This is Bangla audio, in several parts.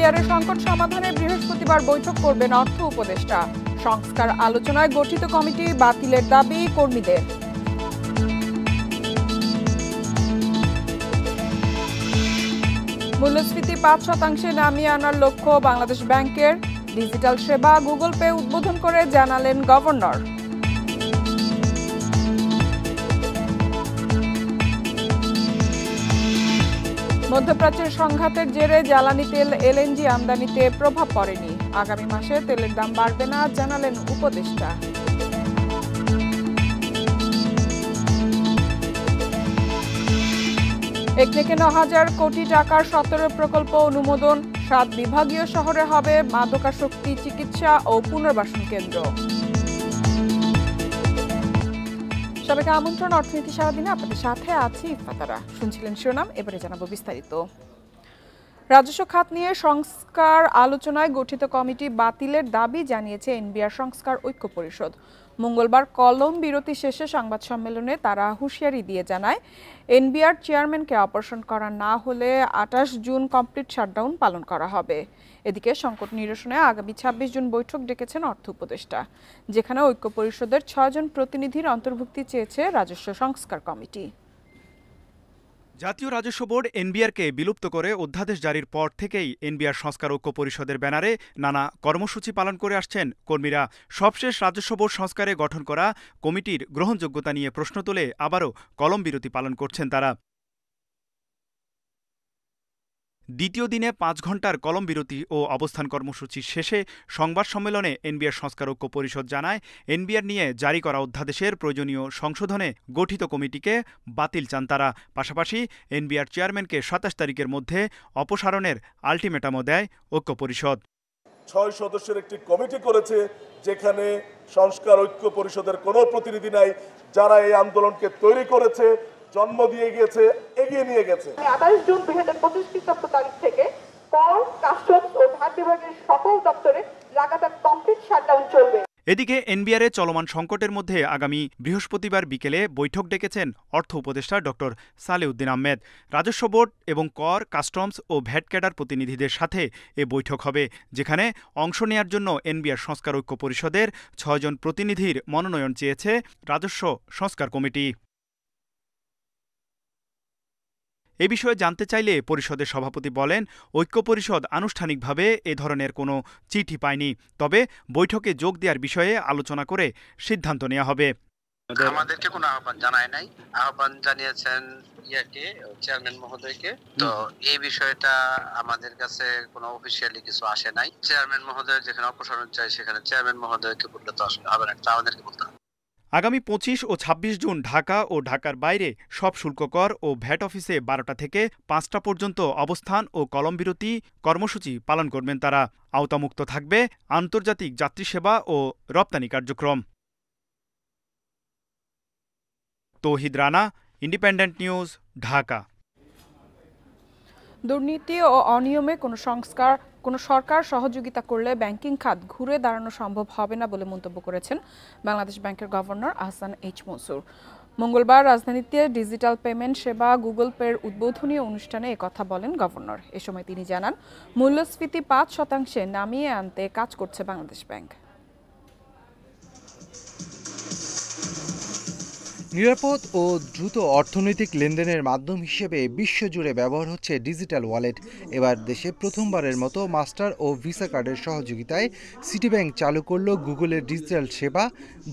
এনবিআর সংকট সমাধানে বৃহস্পতিবার বৈঠক করবেন অর্থ উপদেষ্টা। সংস্কার আলোচনায় গঠিত কমিটি বাতিলের দাবি কর্মীদের। মূল্যস্ফীতি ৫% নামিয়ে আনার লক্ষ্য বাংলাদেশ ব্যাংকের। ডিজিটাল সেবা গুগল পে উদ্বোধন করে জানালেন গভর্নর। মধ্যপ্রাচ্যের সংঘাতের জেরে জ্বালানি তেল এলএনজি আমদানিতে প্রভাব পড়েনি। আগামী মাসে তেলের দাম বাড়বে না জানালেন উপদেষ্টা। একনেকে ৯,০০০ কোটি টাকার ১৭ প্রকল্প অনুমোদন। ৭ বিভাগীয় শহরে হবে মাদকাসক্তি চিকিৎসা ও পুনর্বাসন কেন্দ্র। সবাইকে আমন্ত্রণ অর্থনীতি সারাদিনে আপনাদের সাথে আছি ইফাতারা। শুনছিলেন শিরোনাম, এবারে জানাবো বিস্তারিত। রাজস্ব খাত নিয়ে সংস্কার আলোচনায় গঠিত কমিটি বাতিলের দাবি জানিয়েছে এনবিআর সংস্কার ঐক্য পরিষদ। মঙ্গলবার কলম বিরতি শেষে সংবাদ সম্মেলনে তারা হুঁশিয়ারি দিয়ে জানায়, এনবিআর চেয়ারম্যানকে অপারেশন করা না হলে ২৮ জুন কমপ্লিট শাটডাউন পালন করা হবে। এদিকে সংকট নিরসনে আগামী ২৬ জুন বৈঠক ডেকেছেন অর্থ উপদেষ্টা, যেখানে ঐক্য পরিষদের ৬ জন প্রতিনিধির অন্তর্ভুক্তি চেয়েছে রাজস্ব সংস্কার কমিটি। জাতীয় রাজস্ব বোর্ড এনবিআরকে বিলুপ্ত করে অধ্যাদেশ জারির পর থেকেই এনবিআর সংস্কার ঐক্য পরিষদের ব্যানারে নানা কর্মসূচি পালন করে আসছেন কর্মীরা। সবশেষ রাজস্ব বোর্ড সংস্কারে গঠন করা কমিটির গ্রহণযোগ্যতা নিয়ে প্রশ্ন তুলে আবারও কলম বিরতি পালন করছেন তারা। দ্বিতীয় দিনে ৫ ঘণ্টার কলম বিরতি ও অবস্থান কর্মসূচি শেষে সংবাদ সম্মেলনে এনবিআর সংস্কার ঐক্য পরিষদ জানায়, এনবিআর নিয়ে জারি করা অধ্যাদেশের প্রয়োজনীয় সংশোধনে গঠিত কমিটিকে বাতিল চান তারা। পাশাপাশি এনবিআর চেয়ারম্যানকে ২৭ তারিখের মধ্যে অপসারণের আলটিমেটামও দেয় ঐক্য পরিষদ। ৬ সদস্যের একটি কমিটি করেছে, যেখানে সংস্কার ঐক্য পরিষদের কোনো প্রতিনিধি নাই, যারা এই আন্দোলনকে তৈরি করেছে, জন্ম দিয়ে গিয়েছে, এগিয়ে নিয়ে গেছে। ২৮ জুন ২০২৫ খ্রিস্টাব্দ তারিখ থেকে কর, কাস্টমস ও ভ্যাট বিভাগের সকল দপ্তরে লাগাতার কমপ্লিট শাটডাউন চলবে। এদিকে এনবিআরে চলমান সংকটের মধ্যে আগামী বৃহস্পতিবার বিকেলে বৈঠক ডেকেছেন অর্থ উপদেষ্টা ডক্টর সালেউদ্দিন আহমেদ। রাজস্ব বোর্ড এবং কর, কাস্টমস ও ভ্যাট ক্যাডার প্রতিনিধিদের সাথে এ বৈঠক হবে, যেখানে অংশ নেয়ার জন্য এনবিআর সংস্কার ঐক্য পরিষদের ৬ জন প্রতিনিধির মনোনয়ন চেয়েছে রাজস্ব সংস্কার কমিটি। এ বিষয়ে জানতে চাইলে পরিষদের সভাপতি বলেন, ঐক্য পরিষদ আনুষ্ঠানিকভাবে এ ধরনের কোনো চিঠি পায়নি, তবে বৈঠকে যোগ দেওয়ার বিষয়ে আলোচনা করে সিদ্ধান্ত নেওয়া হবে। আমাদেরকে কোনো আহ্বান জানায় নাই, আহ্বান জানিয়েছেন চেয়ারম্যান মহোদয়কে। তো এই বিষয়টা আমাদের কাছে কোনো অফিসিয়ালি কিছু আসে নাই। চেয়ারম্যান মহোদয় যেখানে অপসারণ চাই সেখানে চেয়ারম্যান মহোদয়কে বললে তো আসলে হবে না, আমাদেরকে বলতে হবে। আগামী ২৫ ও ২৬ জুন ঢাকা ও ঢাকার বাইরে সব শুল্ক কর ও ভ্যাট অফিসে ১২টা থেকে ৫টা পর্যন্ত অবস্থান ও কলম বিরতি কর্মসূচি পালন করবেন তারা। আওতামুক্ত থাকবে আন্তর্জাতিক যাত্রী সেবা ও রপ্তানি কার্যক্রম। তৌহিদ রানা, ইন্ডিপেন্ডেন্ট নিউজ, ঢাকা। দুর্নীতি ও অনিয়মে কোনো সরকার সহযোগিতা করলে ব্যাংকিং খাত ঘুরে দাঁড়ানো সম্ভব হবে না বলে মন্তব্য করেছেন বাংলাদেশ ব্যাংকের গভর্নর আহসান এইচ মনসুর। মঙ্গলবার রাজধানীতে ডিজিটাল পেমেন্ট সেবা গুগল পের উদ্বোধনী অনুষ্ঠানে একথা বলেন গভর্নর। এ সময় তিনি জানান, মূল্যস্ফীতি ৫% নামিয়ে আনতে কাজ করছে বাংলাদেশ ব্যাংক। নিরাপদ ও দ্রুত অর্থনৈতিক লেনদেনের মাধ্যম হিসেবে বিশ্বজুড়ে ব্যবহার হচ্ছে ডিজিটাল ওয়ালেট। এবার দেশে প্রথমবারের মতো মাস্টার ও ভিসা কার্ডের সহযোগিতায় সিটিব্যাংক চালু করল গুগলের ডিজিটাল সেবা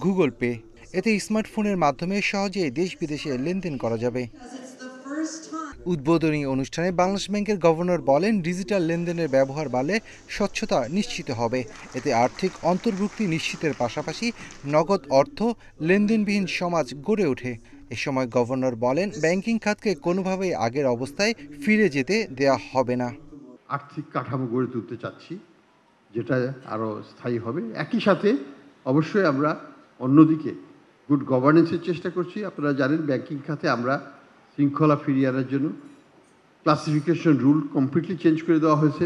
গুগল পে। এতে স্মার্টফোনের মাধ্যমে সহজেই দেশ বিদেশে লেনদেন করা যাবে। উদ্বোধনী অনুষ্ঠানে বাংলাদেশ ব্যাংকের গভর্নর বলেন, ডিজিটাল লেনদেনের ব্যবহার বাড়লে স্বচ্ছতা নিশ্চিত হবে। এতে আর্থিক অন্তর্ভুক্তি নিশ্চিতের পাশাপাশি নগদ অর্থ লেনদেনবিহীন সমাজ গড়ে ওঠে। এ সময় গভর্নর বলেন, ব্যাংকিং খাতকে কোনোভাবেই আগের অবস্থায় ফিরে যেতে দেয়া হবে না। আর্থিক কাঠামো গড়ে তুলতে চাচ্ছি, যেটা আরও স্থায়ী হবে। একই সাথে অবশ্যই আমরা অন্যদিকে গুড গভর্নেন্সের চেষ্টা করছি। আপনারা জানেন, ব্যাংকিং খাতে আমরা শৃঙ্খলা ফিরিয়ে আনার জন্য ক্লাসিফিকেশন রুল কমপ্লিটলি চেঞ্জ করে দেওয়া হয়েছে।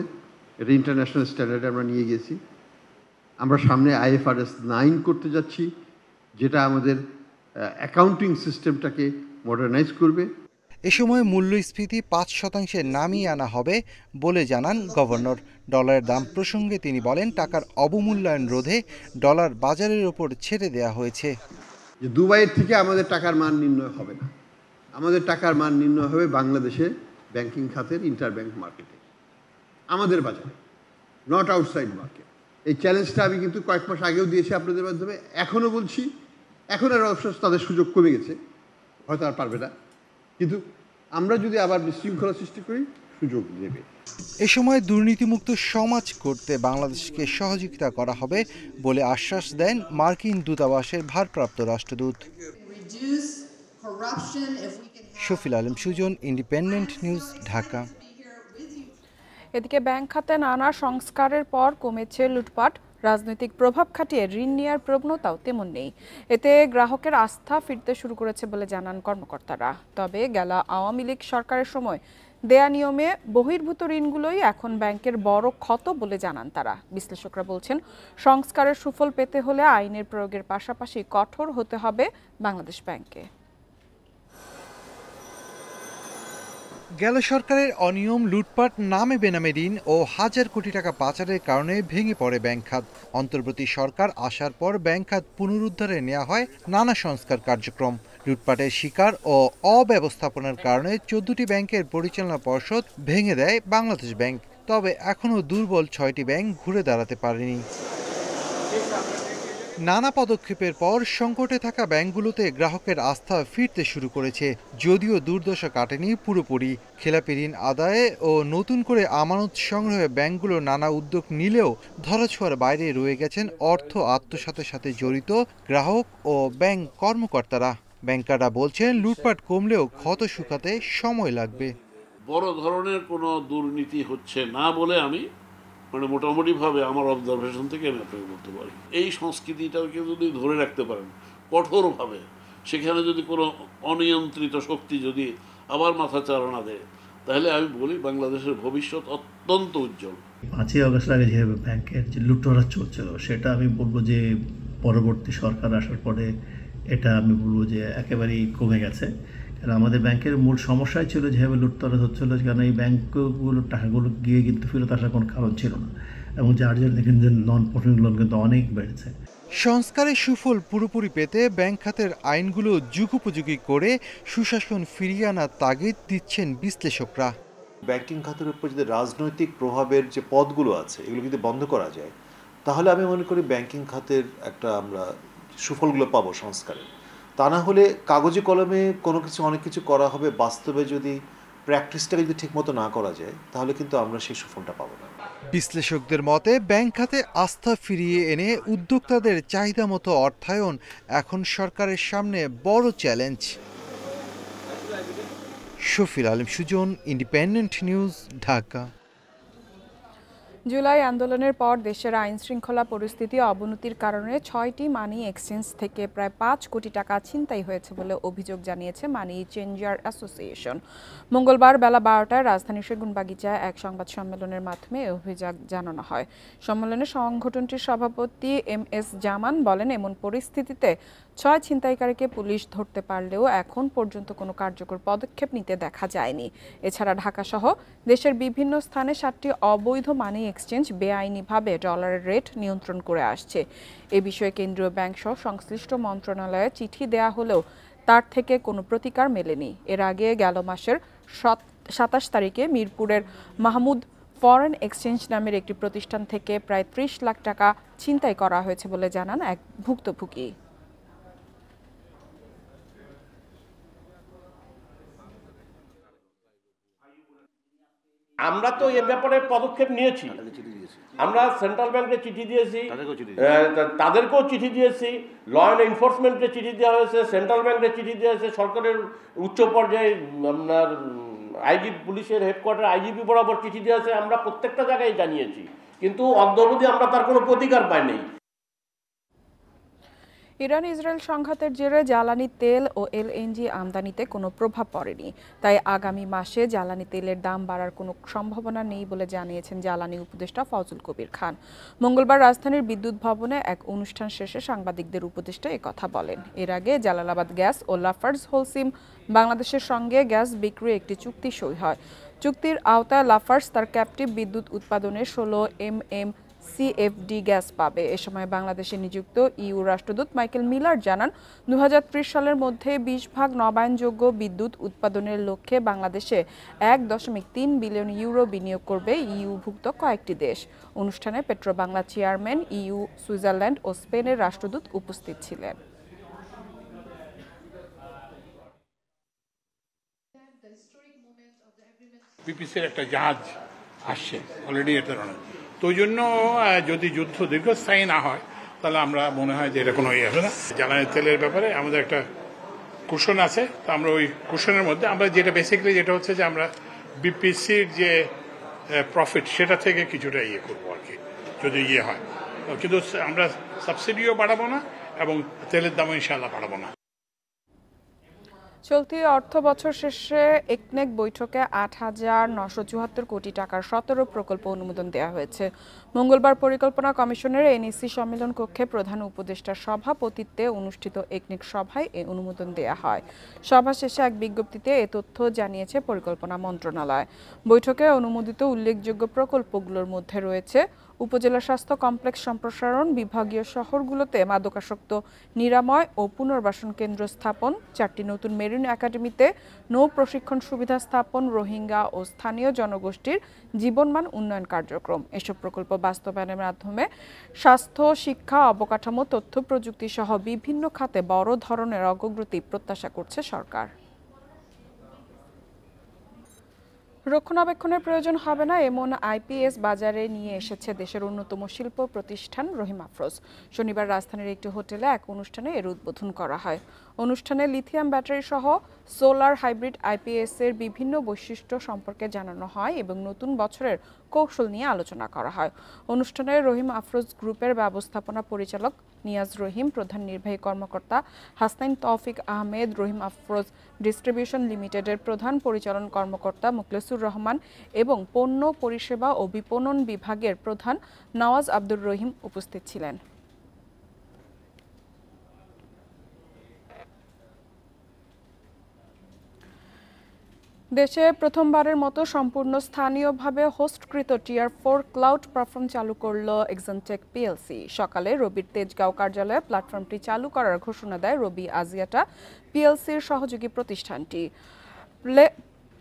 এটা ইন্টারন্যাশনাল স্ট্যান্ডার্ডে আমরা নিয়ে গেছি। আমরা সামনে IFRS 9 করতে যাচ্ছি, যেটা আমাদের অ্যাকাউন্টিং সিস্টেমটাকে মডার্নাইজ করবে। এ এ সময় মূল্যস্ফীতি 5% নামিয়ে আনা হবে বলে জানান গভর্নর। ডলারের দাম প্রসঙ্গে তিনি বলেন, টাকার অবমূল্যায়ন রোধে ডলার বাজারের ওপর ছেড়ে দেওয়া হয়েছে। যে দুবাইয়ের থেকে আমাদের টাকার মান নির্ণয় হবে না, আমাদের টাকার মান নির্ণয় হবে বাংলাদেশের ব্যাংকিং খাতের ইন্টারব্যাংক মার্কেটে, আমাদের বাজারে, নট আউটসাইড মার্কেট। এই চ্যালেঞ্জটা আমি কিন্তু কয়েক মাস আগেও দিয়েছি আপনাদের মাধ্যমে, এখনও বলছি। এখন আর অবশ্য তাদের সুযোগ কমে গেছে, হয়তো আর পারবে না, কিন্তু আমরা যদি আবার বিশৃঙ্খলা সৃষ্টি করি সুযোগ দেবে। এ সময় দুর্নীতিমুক্ত সমাজ করতে বাংলাদেশকে সহযোগিতা করা হবে বলে আশ্বাস দেন মার্কিন দূতাবাসের ভারপ্রাপ্ত রাষ্ট্রদূত। Shafil Alam Sujan, independent news, Dhaka. এদিকে ব্যাংক খাতে নানা সংস্কারের পর কমেছে লুটপাট। রাজনৈতিক প্রভাব খাটিয়ে ঋণ নেওয়ার প্রবণতাও তেমন নেই। এতে গ্রাহকের আস্থা ফিরতে শুরু করেছে বলে জানান কর্মকর্তারা। তবে গেল আওয়ামী লীগ সরকারের সময় দেয়া নিয়মে বহির্ভূত ঋণগুলোই এখন ব্যাংকের বড় ক্ষত বলে জানান তারা। বিশ্লেষকরা বলছেন, সংস্কারের সুফল পেতে হলে আইনের প্রয়োগের পাশাপাশি কঠোর হতে হবে বাংলাদেশ ব্যাংকে। গেল সরকারের অনিয়ম, লুটপাট, নামে বেনামে ঋণ ও হাজার কোটি টাকা পাচারের কারণে ভেঙে পড়ে ব্যাংক খাত। অন্তর্বর্তী সরকার আসার পর ব্যাংক খাত পুনরুদ্ধারে নেওয়া হয় নানা সংস্কার কার্যক্রম। লুটপাটের শিকার ও অব্যবস্থাপনার কারণে 14টি ব্যাংকের পরিচালনা পর্ষদ ভেঙে দেয় বাংলাদেশ ব্যাংক। তবে এখনও দুর্বল 6টি ব্যাংক ঘুরে দাঁড়াতে পারেনি। নানা পদক্ষেপের পর সংকটে থাকা ব্যাংকগুলোতে গ্রাহকের আস্থা ফিরতে শুরু করেছে, যদিও দুর্দশা কাটেনি পুরোপুরি। খেলাপি ঋণ আদায়ে ও নতুন করে আমানত সংগ্রহে ব্যাংকগুলো নানা উদ্যোগ নিলেও ধরাছোঁয়ার বাইরে রয়ে গেছেন অর্থ আত্মসাতের সাথে জড়িত গ্রাহক ও ব্যাংক কর্মকর্তারা। ব্যাংকাররা বলছেন, লুটপাট কমলেও ক্ষত শুকাতে সময় লাগবে। বড় ধরনের কোনো দুর্নীতি হচ্ছে না বলে আমি মোটামুটিভাবে আমার অবজারভেশন থেকে আমি আপনাকে বলতে পারি। এই সংস্কৃতিটাকে যদি ধরে রাখতে পারেন কঠোরভাবে, সেখানে যদি কোনো অনিয়ন্ত্রিত শক্তি যদি আবার মাথা চাড়া দেয়, তাহলে আমি বলি বাংলাদেশের ভবিষ্যৎ অত্যন্ত উজ্জ্বল। 5ই আগস্ট আগে যেভাবে ব্যাংকের যে লুটতরাজ চলছিল, সেটা আমি বলবো যে পরবর্তী সরকার আসার পরে এটা আমি বলবো যে একেবারেই কমে গেছে। কারণ আমাদের ব্যাংকের মূল সমস্যাই ছিল যেভাবে লুটতরাজ হচ্ছিল, কারণ এই ব্যাংকগুলোর টাকাগুলো গিয়ে কিন্তু ফেরত আসার কোনো কারণ ছিল না, এবং যার জন্য দেখেন যে নন পারফর্মিং লোন কিন্তু অনেক বেড়েছে। সংস্কারের সুফল পুরোপুরি পেতে ব্যাংক খাতের আইনগুলো যুগোপযোগী করে সুশাসন ফিরিয়ে আনার তাগিদ দিচ্ছেন বিশ্লেষকরা। ব্যাংকিং খাতের উপর যদি রাজনৈতিক প্রভাবের যে পদগুলো আছে এগুলো যদি বন্ধ করা যায়, তাহলে আমি মনে করি ব্যাংকিং খাতের একটা আমরা সুফলগুলো পাবো সংস্কারে। তা না হলে কাগজে কলমে কোনো কিছু অনেক কিছু করা হবে, বাস্তবে যদি প্র্যাকটিসটা যদি ঠিকমতো না করা যায় তাহলে কিন্তু আমরা সেই সুফলটা পাবো না। বিশ্লেষকদের মতে, ব্যাংক খাতে আস্থা ফিরিয়ে এনে উদ্যোক্তাদের চাহিদা মতো অর্থায়ন এখন সরকারের সামনে বড় challenge. Shafil Alam Sujan, independent news, Dhaka. জুলাই আন্দোলনের পর দেশের আইন শৃঙ্খলা পরিস্থিতি অবনতির কারণে 6টি মানি এক্সচেঞ্জ থেকে প্রায় 5 কোটি টাকা ছিনতাই হয়েছে বলে অভিযোগ জানিয়েছে মানি চেঞ্জার অ্যাসোসিয়েশন। মঙ্গলবার বেলা 12টায় রাজধানীর সেগুনবাগিচায় এক সংবাদ সম্মেলনের মাধ্যমে এই অভিযোগ জানানো হয়। সম্মেলনে সংগঠনটির সভাপতি MS জামান বলেন, এমন পরিস্থিতিতে 6 ছিনতাইকারীকে পুলিশ ধরতে পারলেও এখন পর্যন্ত কোনো কার্যকর পদক্ষেপ নিতে দেখা যায়নি। এছাড়া ঢাকাসহ দেশের বিভিন্ন স্থানে 7টি অবৈধ মানি এক্সচেঞ্জ বেআইনিভাবে ডলারের রেট নিয়ন্ত্রণ করে আসছে। এ বিষয়ে কেন্দ্রীয় ব্যাংক সহ সংশ্লিষ্ট মন্ত্রণালয়ে চিঠি দেয়া হলেও তার থেকে কোনো প্রতিকার মেলেনি। এর আগে গেল মাসের 27 তারিখে মিরপুরের মাহমুদ ফরেন এক্সচেঞ্জ নামের একটি প্রতিষ্ঠান থেকে প্রায় 30 লাখ টাকা ছিনতাই করা হয়েছে বলে জানান এক ভুক্তভোগী। আমরা তো এ ব্যাপারে পদক্ষেপ নিয়েছি, আমরা সেন্ট্রাল ব্যাংকে চিঠি দিয়েছি, তাদেরকেও চিঠি দিয়েছি, ল অ্যান্ড এনফোর্সমেন্টে চিঠি দেওয়া হয়েছে, সেন্ট্রাল ব্যাংকে চিঠি দেওয়া হয়েছে, সরকারের উচ্চ পর্যায়ে আপনার আইজিপি, পুলিশের হেডকোয়ার্টার আইজিপি বরাবর চিঠি দেওয়া হয়েছে। আমরা প্রত্যেকটা জায়গায় জানিয়েছি, কিন্তু অদ্যাবধি আমরা তার কোনো প্রতিকার পাইনি। ইরান ইসরায়েল সংঘাতের জেরে জ্বালানি তেল ও এলএনজি আমদানিতে কোনো প্রভাব পড়েনি, তাই আগামী মাসে জ্বালানি তেলের দাম বাড়ার কোনো সম্ভাবনা নেই বলে জানিয়েছেন জ্বালানি উপদেষ্টা ফজল কবির খান। মঙ্গলবার রাজধানীর বিদ্যুৎ ভবনে এক অনুষ্ঠান শেষে সাংবাদিকদের উপদেষ্টা একথা বলেন। এর আগে জালালাবাদ গ্যাস ও লাফার্জ হোলসিম বাংলাদেশের সঙ্গে গ্যাস বিক্রি একটি চুক্তি সই হয়। চুক্তির আওতায় লাফার্জ তার ক্যাপটিভ বিদ্যুৎ উৎপাদনে 16 MMCFD গ্যাস পাবে। এ সময় বাংলাদেশে নিযুক্ত ইইউ রাষ্ট্রদূত মাইকেল মিলার জানান, 2030 সালের মধ্যে 20% নবায়নযোগ্য বিদ্যুৎ উৎপাদনের লক্ষ্যে বাংলাদেশে 1.3 বিলিয়ন ইউরো বিনিয়োগ করবে ইইউভুক্ত কয়েকটি দেশ। অনুষ্ঠানে পেট্রোবাংলা চেয়ারম্যান, ইইউ, সুইজারল্যান্ড ও স্পেনের রাষ্ট্রদূত উপস্থিত ছিলেন। পিপিসির একটা জাহাজ আসছে অলরেডি, এটা তো ওই জন্য যদি যুদ্ধ দীর্ঘস্থায়ী না হয় তাহলে আমরা মনে হয় যে এটা কোনো ইয়ে হবে না। জ্বালানি তেলের ব্যাপারে আমাদের একটা কুশন আছে, তো আমরা ওই কুশনের মধ্যে আমরা যেটা বেসিক্যালি যেটা হচ্ছে যে আমরা বিপিসির যে প্রফিট সেটা থেকে কিছুটা ইয়ে করবো আর কি, যদি ইয়ে হয়। কিন্তু আমরা সাবসিডিও বাড়াবো না এবং তেলের দামও ইনশাআল্লাহ বাড়াবো না। চলতি অর্থ বছর শেষে একনেক বৈঠকে 8,974 কোটি টাকার 17 প্রকল্প অনুমোদন দেওয়া হয়েছে। মঙ্গলবার পরিকল্পনা কমিশনের এনইসি সম্মেলন কক্ষে প্রধান উপদেষ্টার সভাপতিত্বে অনুষ্ঠিত একনেক সভায় এ অনুমোদন দেওয়া হয়। সভা শেষে এক বিজ্ঞপ্তিতে এ তথ্য জানিয়েছে পরিকল্পনা মন্ত্রণালয়। বৈঠকে অনুমোদিত উল্লেখযোগ্য প্রকল্পগুলোর মধ্যে রয়েছে উপজেলা স্বাস্থ্য কমপ্লেক্স সম্প্রসারণ, বিভাগীয় শহরগুলোতে মাদকাসক্ত নিরাময় ও পুনর্বাসন কেন্দ্র স্থাপন, 4টি নতুন মেরিন একাডেমিতে নৌ প্রশিক্ষণ সুবিধা স্থাপন, রোহিঙ্গা ও স্থানীয় জনগোষ্ঠীর জীবনমান উন্নয়ন কার্যক্রম। এসব প্রকল্প বাস্তবায়নের মাধ্যমে স্বাস্থ্য, শিক্ষা, অবকাঠামো, তথ্য প্রযুক্তি সহ বিভিন্ন খাতে বড় ধরনের অগ্রগতি প্রত্যাশা করছে সরকার। রক্ষণাবেক্ষণের প্রয়োজন হবে না এমন আইপিএস বাজারে নিয়ে এসেছে দেশের অন্যতম শিল্প প্রতিষ্ঠান রহিম আফরোজ। শনিবার রাজধানীর একটি হোটেলে এক অনুষ্ঠানে এর উদ্বোধন করা হয়। অনুষ্ঠানে লিথিয়াম ব্যাটারি সহ সোলার হাইব্রিড আইপিএস এর বিভিন্ন বৈশিষ্ট্য সম্পর্কে জানানো হয় এবং নতুন বছরের কৌশল নিয়ে আলোচনা করা হয়। অনুষ্ঠানে রহিম আফরোজ গ্রুপের ব্যবস্থাপনা পরিচালক নিয়াজ রহিম, প্রধান নির্বাহী কর্মকর্তা হাসনাইন তৌফিক আহমেদ, রহিম আফরোজ ডিস্ট্রিবিউশন লিমিটেডের প্রধান পরিচালন কর্মকর্তা মুখলেসুর রহমান এবং পণ্য পরিষেবা ও বিপণন বিভাগের প্রধান নওয়াজ আব্দুর রহিম উপস্থিত ছিলেন। দেশে প্রথমবারের মতো সম্পূর্ণ স্থানীয়ভাবে হোস্টকৃত টিয়ার 4 ক্লাউড প্ল্যাটফর্ম চালু করল এক্সেন্টেক পিএলসি। সকালে রবির তেজগাঁও কার্যালয়ে প্ল্যাটফর্মটি চালু করার ঘোষণা দেয় রবি আজিয়াটা পিএলসির সহযোগী প্রতিষ্ঠানটি।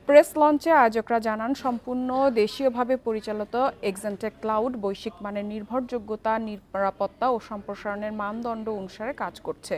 প্রেস লঞ্চে আয়োজকরা জানান, সম্পূর্ণ দেশীয়ভাবে পরিচালিত এক্সেন্টেক ক্লাউড বৈশ্বিক মানের নির্ভরযোগ্যতা, নিরাপত্তা ও সম্প্রসারণের মানদণ্ড অনুসারে কাজ করছে।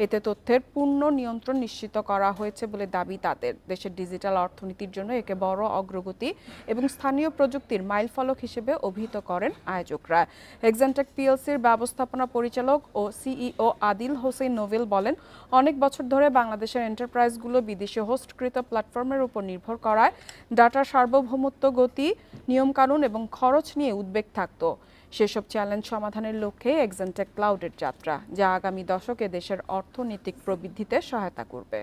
এতে তথ্যের পূর্ণ নিয়ন্ত্রণ নিশ্চিত করা হয়েছে বলে দাবি তাদের। দেশের ডিজিটাল অর্থনীতির জন্য একে বড় অগ্রগতি এবং স্থানীয় প্রযুক্তির মাইলফলক হিসেবে অভিহিত করেন আয়োজকরা। এক্সেন্টেক পিএলসির ব্যবস্থাপনা পরিচালক ও সিইও আদিল হোসেন নোভেল বলেন, অনেক বছর ধরে বাংলাদেশের এন্টারপ্রাইজগুলো বিদেশি হোস্টকৃত প্ল্যাটফর্মের উপর নির্ভর করায় ডাটার সার্বভৌমত্ব, গতি, নিয়মকানুন এবং খরচ নিয়ে উদ্বেগ থাকত। সেসব চ্যালেঞ্জ সমাধানের লক্ষ্যে এক্সেন্টেক ক্লাউডের যাত্রা, যা আগামী দশকে দেশের অর্থনৈতিক প্রবৃদ্ধিতে সহায়তা করবে।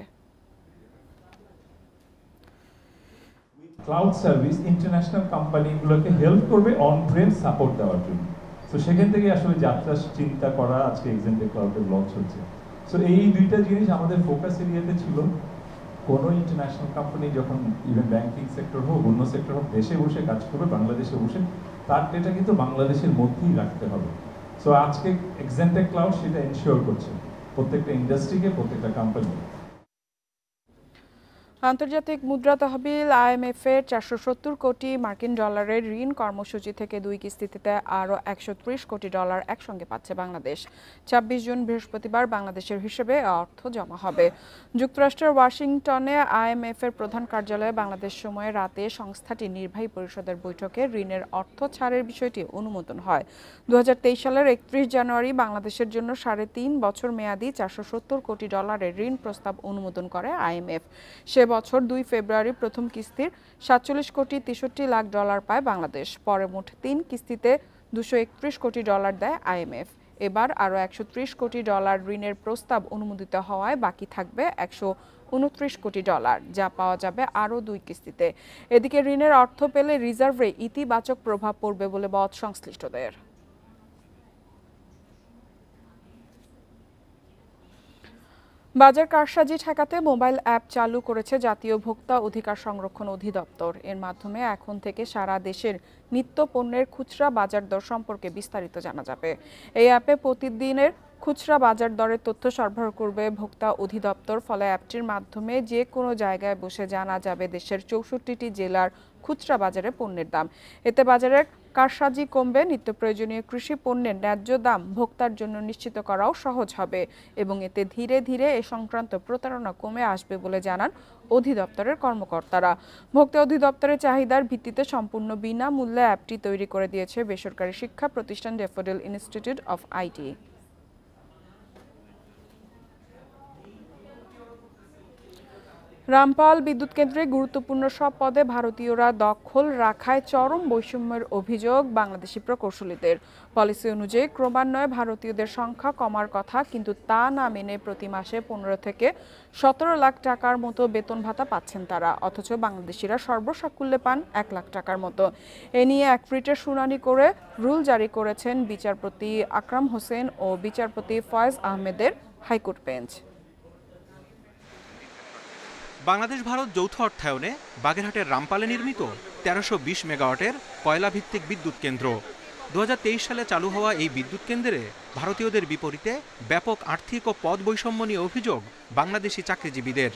ক্লাউড সার্ভিস ইন্টারন্যাশনাল কোম্পানিগুলোকে হেল্প করবে অন প্রেম সাপোর্ট দেওয়ার জন্য। তো সেখান থেকে আসলে যাত্রা চিন্তা করা আজকে এক্সেন্টেক ক্লাউডের লঞ্চ হচ্ছে। সো এই দুইটা জিনিস আমাদের ফোকাস এরিয়াতে ছিল। কোনো ইন্টারন্যাশনাল কোম্পানি যখন ইভেন ব্যাংকিং সেক্টর হোক, অন্য সেক্টর হোক, দেশে বসে কাজ করবে, বাংলাদেশে বসে, তার ডেটা কিন্তু বাংলাদেশের মধ্যেই রাখতে হবে। সো আজকে এক্সেন্টেক ক্লাউড সেটা এনশিওর করছে প্রত্যেকটা ইন্ডাস্ট্রিকে, প্রত্যেকটা কোম্পানি। আন্তর্জাতিক মুদ্রা তহবিল আইএমএফ এর 470 কোটি মার্কিন ডলারের ঋণ কর্মসূচি থেকে 2 কিস্তিতে আরও 130 কোটি ডলার একসঙ্গে পাচ্ছে বাংলাদেশ। 26 জুন বৃহস্পতিবার বাংলাদেশের হিসেবে অর্থ জমা হবে। যুক্তরাষ্ট্রের ওয়াশিংটনে আইএমএফ এর প্রধান কার্যালয়ে বাংলাদেশ সময়ে রাতে সংস্থাটির নির্বাহী পরিষদের বৈঠকে ঋণের অর্থ ছাড়ের বিষয়টি অনুমোদন হয়। 2023 সালের 31 জানুয়ারি বাংলাদেশের জন্য 3.5 বছর মেয়াদী 470 কোটি ডলারের ঋণ প্রস্তাব অনুমোদন করে আইএমএফ। সে বছর 2 ফেব্রুয়ারি প্রথম কিস্তির 47 কোটি 63 লাখ ডলার পায় বাংলাদেশ। পরে মোট 3 কিস্তিতে 231 কোটি ডলার দেয় আইএমএফ। এবার আরও $130 কোটি ঋণের প্রস্তাব অনুমোদিত হওয়ায় বাকি থাকবে $129 কোটি, যা পাওয়া যাবে আরও 2 কিস্তিতে। এদিকে ঋণের অর্থ পেলে রিজার্ভে ইতিবাচক প্রভাব পড়বে বলে মত সংশ্লিষ্টদের। বাজার কারসাজি ঠেকাতে মোবাইল অ্যাপ চালু করেছে জাতীয় ভোক্তা অধিকার সংরক্ষণ অধিদপ্তর। এর মাধ্যমে এখন থেকে সারা দেশের নিত্য পণ্যের খুচরা বাজার দর সম্পর্কে বিস্তারিত জানা যাবে। এই অ্যাপে প্রতিদিনের খুচরা বাজার দরের তথ্য সরবরাহ করবে ভোক্তা অধিদপ্তর। ফলে অ্যাপটির মাধ্যমে যে কোনো জায়গায় বসে জানা যাবে দেশের 64টি জেলার খুচরা বাজারে পণ্যের দাম। এতে বাজারের কারসাজি কমবে, নিত্য প্রয়োজনীয় কৃষি পণ্যের ন্যায্য দাম ভোক্তার জন্য নিশ্চিত করাও সহজ হবে এবং এতে ধীরে ধীরে এ সংক্রান্ত প্রতারণা কমে আসবে বলে জানান অধিদপ্তরের কর্মকর্তারা। ভোক্তা অধিদপ্তরের চাহিদার ভিত্তিতে সম্পূর্ণ বিনামূল্যে অ্যাপটি তৈরি করে দিয়েছে বেসরকারি শিক্ষা প্রতিষ্ঠান daffodil institute of IT. Rampal বিদ্যুৎ কেন্দ্রে গুরুত্বপূর্ণ সব পদে ভারতীয়রা দখল রাখায় চরম বৈষম্যের অভিযোগ বাংলাদেশি প্রকৌশলীদের। পলিসি অনুযায়ী ক্রমান্বয়ে ভারতীয়দের সংখ্যা কমার কথা, কিন্তু তা না মেনে প্রতি মাসে 15 থেকে 17 লাখ টাকার মতো বেতন ভাতা পাচ্ছেন তারা। অথচ বাংলাদেশিরা সর্বসাকুল্যে পান 1 লাখ টাকার মতো। এ নিয়ে এক রিটের শুনানি করে রুল জারি করেছেন বিচারপতি আকরাম হোসেন ও বিচারপতি ফয়েজ আহমেদের হাইকোর্ট বেঞ্চ। বাংলাদেশ ভারত যৌথ অর্থায়নে বাগেরহাটের রামপালে নির্মিত 1320 মেগাওয়াটের কয়লা ভিত্তিক বিদ্যুৎ কেন্দ্র। 2023 সালে চালু হওয়া এই বিদ্যুৎ কেন্দ্রে ভারতীয়দের বিপরীতে ব্যাপক আর্থিক ও পদ বৈষম্য নিয়ে অভিযোগ বাংলাদেশি চাকরিজীবীদের।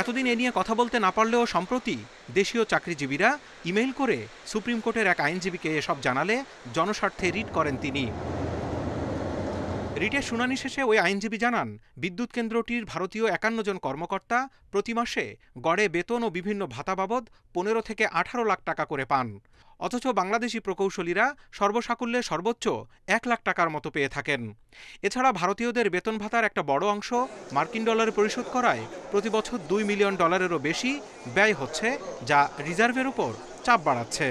এতদিন এ নিয়ে কথা বলতে না পারলেও সম্প্রতি দেশীয় চাকরিজীবীরা ইমেইল করে সুপ্রিম কোর্টের এক আইনজীবীকে এসব জানালে জনস্বার্থে রিট করেন তিনি। রিটের শুনানি শেষে ওই আইনজীবী জানান, বিদ্যুৎ কেন্দ্রটির ভারতীয় 51 জন কর্মকর্তা প্রতি মাসে গড়ে বেতন ও বিভিন্ন ভাতা বাবদ 15 থেকে 18 লাখ টাকা করে পান। অথচ বাংলাদেশি প্রকৌশলীরা সর্বসাকুল্যে সর্বোচ্চ 1 লাখ টাকার মতো পেয়ে থাকেন। এছাড়া ভারতীয়দের বেতন ভাতার একটা বড় অংশ মার্কিন ডলারে পরিশোধ করায় প্রতি বছর $2 মিলিয়ন বেশি ব্যয় হচ্ছে, যা রিজার্ভের উপর চাপ বাড়াচ্ছে।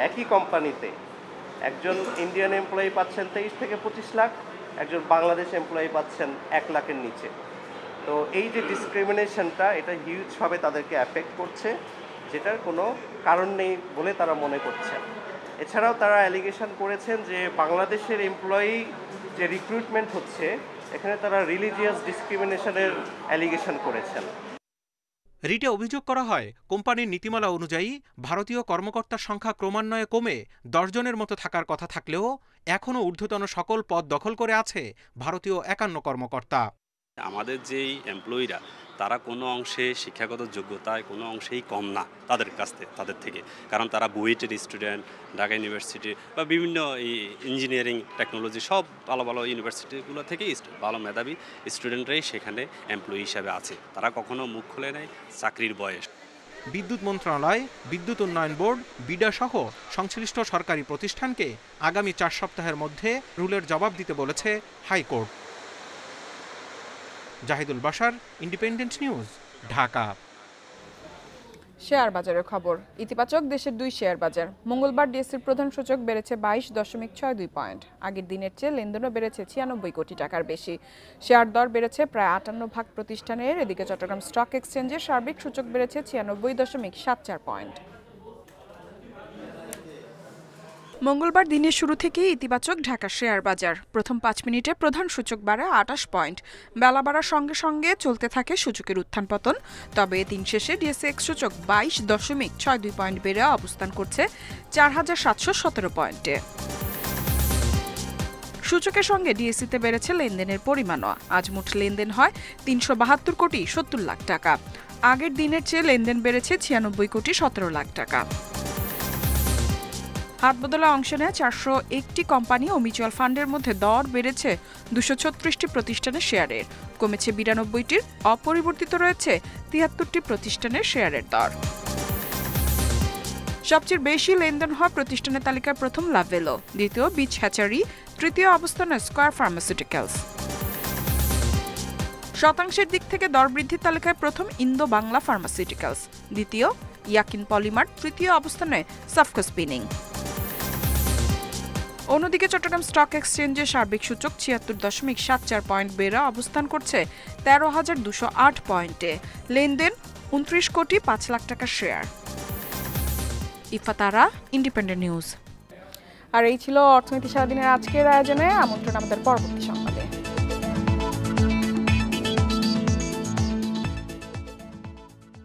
একই কোম্পানিতে একজন ইন্ডিয়ান এমপ্লয়ি পাচ্ছেন 23 থেকে 25 লাখ, একজন বাংলাদেশ এমপ্লয়ি পাচ্ছেন 1 লাখের নিচে। তো এই যে ডিসক্রিমিনেশনটা, এটা হিউজভাবে তাদেরকে অ্যাফেক্ট করছে, যেটার কোনো কারণ নেই বলে তারা মনে করছেন। এছাড়াও তারা অ্যালিগেশন করেছেন যে বাংলাদেশের এমপ্লয়ি যে রিক্রুটমেন্ট হচ্ছে, এখানে তারা রিলিজিয়াস ডিসক্রিমিনেশনের অ্যালিগেশন করেছেন। রিটে অভিযোগ করা হয়, কোম্পানির নীতিমালা অনুযায়ী ভারতীয় কর্মকর্তার সংখ্যা ক্রমান্বয়ে কমে 10 জনের মতো থাকার কথা থাকলেও এখনও ঊর্ধ্বতন সকল পদ দখল করে আছে ভারতীয় 51 কর্মকর্তা। আমাদের যেই এমপ্লয়িরা, তারা কোনো অংশে শিক্ষাগত যোগ্যতায় কোনো অংশেই কম না তাদের থেকে, কারণ তারা বুয়েটের স্টুডেন্ট, ঢাকা ইউনিভার্সিটি বা বিভিন্ন ইঞ্জিনিয়ারিং টেকনোলজি সব ভালো ভালো ইউনিভার্সিটিগুলো থেকে ভালো মেধাবী স্টুডেন্টরাই সেখানে এমপ্লয়ি হিসাবে আছে। তারা কখনো মুখ খুলে নেয় চাকরির বয়স। বিদ্যুৎ মন্ত্রণালয়, বিদ্যুৎ উন্নয়ন বোর্ড, বিডা সহ সংশ্লিষ্ট সরকারি প্রতিষ্ঠানকে আগামী 4 সপ্তাহের মধ্যে রুলের জবাব দিতে বলেছে high court. Zahidul Bashar, Independent news, Dhaka. Share বাজারের খবর। ইতিবাচক দেশের 2 শেয়ার বাজার। মঙ্গলবার ডিএসসির প্রধান সূচক বেড়েছে 22.62 পয়েন্ট। আগের দিনের চেয়ে লেনদেনও বেড়েছে 96 কোটি টাকার বেশি। শেয়ার দর বেড়েছে প্রায় 58 ভাগ প্রতিষ্ঠানের। এদিকে চট্টগ্রাম স্টক এক্সচেঞ্জের সার্বিক সূচক বেড়েছে 96.74 পয়েন্ট। মঙ্গলবার দিনের শুরু থেকেই ইতিবাচক ঢাকা শেয়ার বাজার। প্রথম 5 মিনিটে প্রধান সূচক বাড়ে 28 পয়েন্ট। বেলা বাড়ার সঙ্গে সঙ্গে চলতে থাকে সূচকের উত্থান পতন। তবে দিন শেষে ডিএসএক্স সূচক 22.62 পয়েন্ট বেড়ে অবস্থান করছে 4717 পয়েন্টে। সূচকের সঙ্গে ডিএসসিতে বেড়েছে লেনদেনের পরিমাণও। আজ মোট লেনদেন হয় 372 কোটি 70 লাখ টাকা। আগের দিনের চেয়ে লেনদেন বেড়েছে 96 কোটি 17 লাখ টাকা। হাত বদলে অংশ নেয় 401টি কোম্পানি ও মিউচুয়াল ফান্ডের মধ্যে দর বেড়েছে 236টি প্রতিষ্ঠানের শেয়ারের, কমেছে 92টির, অপরিবর্তিত রয়েছে 73টি প্রতিষ্ঠানের শেয়ারের দর। সবচেয়ে বেশি লেনদেন হয় প্রতিষ্ঠানের তালিকায় প্রথম লাভেলো, দ্বিতীয় বিচ হ্যাচারি, তৃতীয় অবস্থানে স্কয়ার ফার্মাসিউটিক্যালস। শতাংশের দিক থেকে দর বৃদ্ধির তালিকায় প্রথম ইন্দো বাংলা ফার্মাসিউটিক্যালস, দ্বিতীয় ইয়াকিন পলিমার, তৃতীয় অবস্থানে সাফকো স্পিনিং। অন্যদিকে চট্টগ্রাম স্টক এক্সচেঞ্জে সার্বিক সূচক ৭৬.৭৪ পয়েন্ট বেড়ে অবস্থান করছে ১৩,২০৮ পয়েন্টে। লেনদেন ২৯ কোটি ৫ লাখ টাকা শেয়ার। ইফাতারা, independent news. আর এই ছিল অর্থনীতি সারাদিনের আজকের আয়োজনে। আমন্ত্রণ আমাদের পরবর্তী সংবাদ।